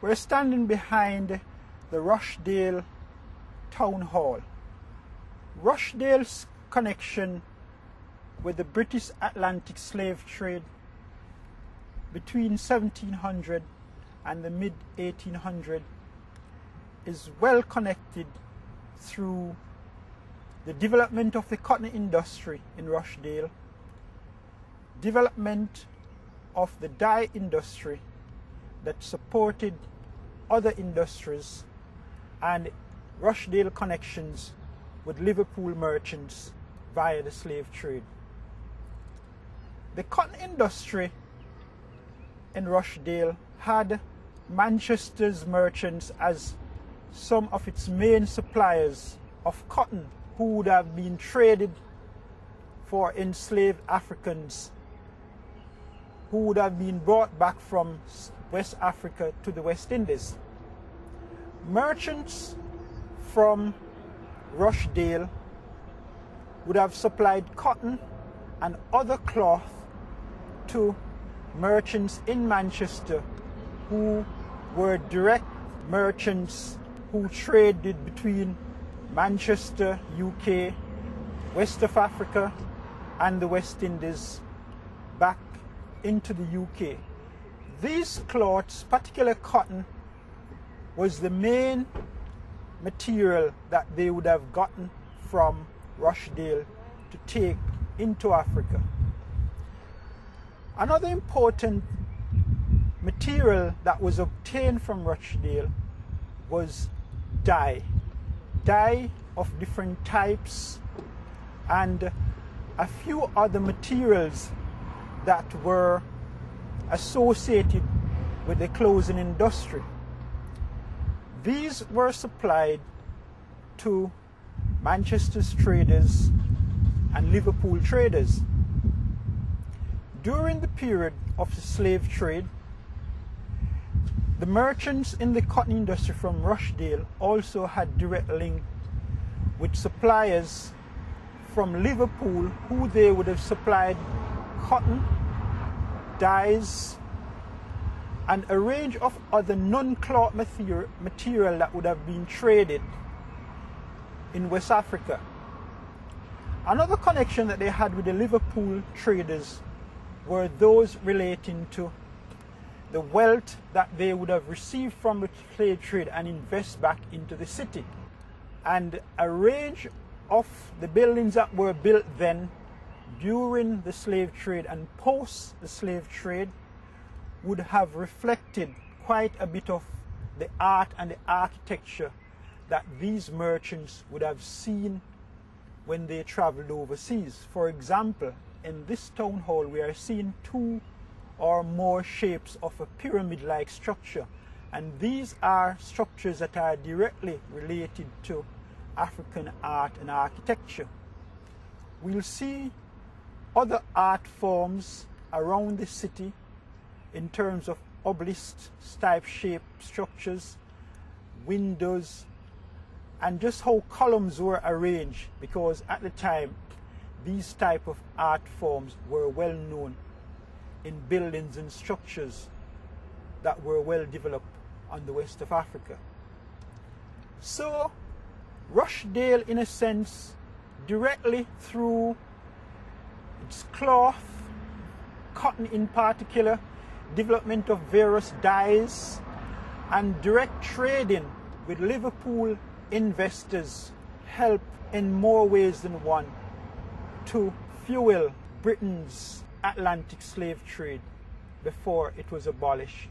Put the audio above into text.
We're standing behind the Rochdale Town Hall. Rochdale's connection with the British Atlantic slave trade between 1700 and the mid-1800 is well connected through the development of the cotton industry in Rochdale, development of the dye industry that supported other industries, and Rochdale connections with Liverpool merchants via the slave trade. The cotton industry in Rochdale had Manchester's merchants as some of its main suppliers of cotton, who would have been traded for enslaved Africans who would have been brought back from West Africa to the West Indies. Merchants from Rochdale would have supplied cotton and other cloth to merchants in Manchester, who were direct merchants who traded between Manchester, UK, West of Africa and the West Indies back into the UK. These cloths, particular cotton, was the main material that they would have gotten from Rochdale to take into Africa. Another important material that was obtained from Rochdale was dye. Dye of different types and a few other materials that were associated with the clothing industry. These were supplied to Manchester's traders and Liverpool traders. During the period of the slave trade, the merchants in the cotton industry from Rochdale also had direct link with suppliers from Liverpool, who they would have supplied cotton, dyes, and a range of other non-cloth material that would have been traded in West Africa. Another connection that they had with the Liverpool traders were those relating to the wealth that they would have received from the slave trade and invest back into the city. And a range of the buildings that were built then during the slave trade and post the slave trade would have reflected quite a bit of the art and the architecture that these merchants would have seen when they traveled overseas. For example, in this town hall we are seeing two or more shapes of a pyramid-like structure, and these are structures that are directly related to African art and architecture. We'll see other art forms around the city in terms of obelisk-type shaped structures, windows, and just how columns were arranged, because at the time these type of art forms were well known in buildings and structures that were well developed on the west of Africa. So Rochdale, in a sense, directly through its cloth, cotton in particular, development of various dyes, and direct trading with Liverpool investors, helped in more ways than one to fuel Britain's Atlantic slave trade before it was abolished.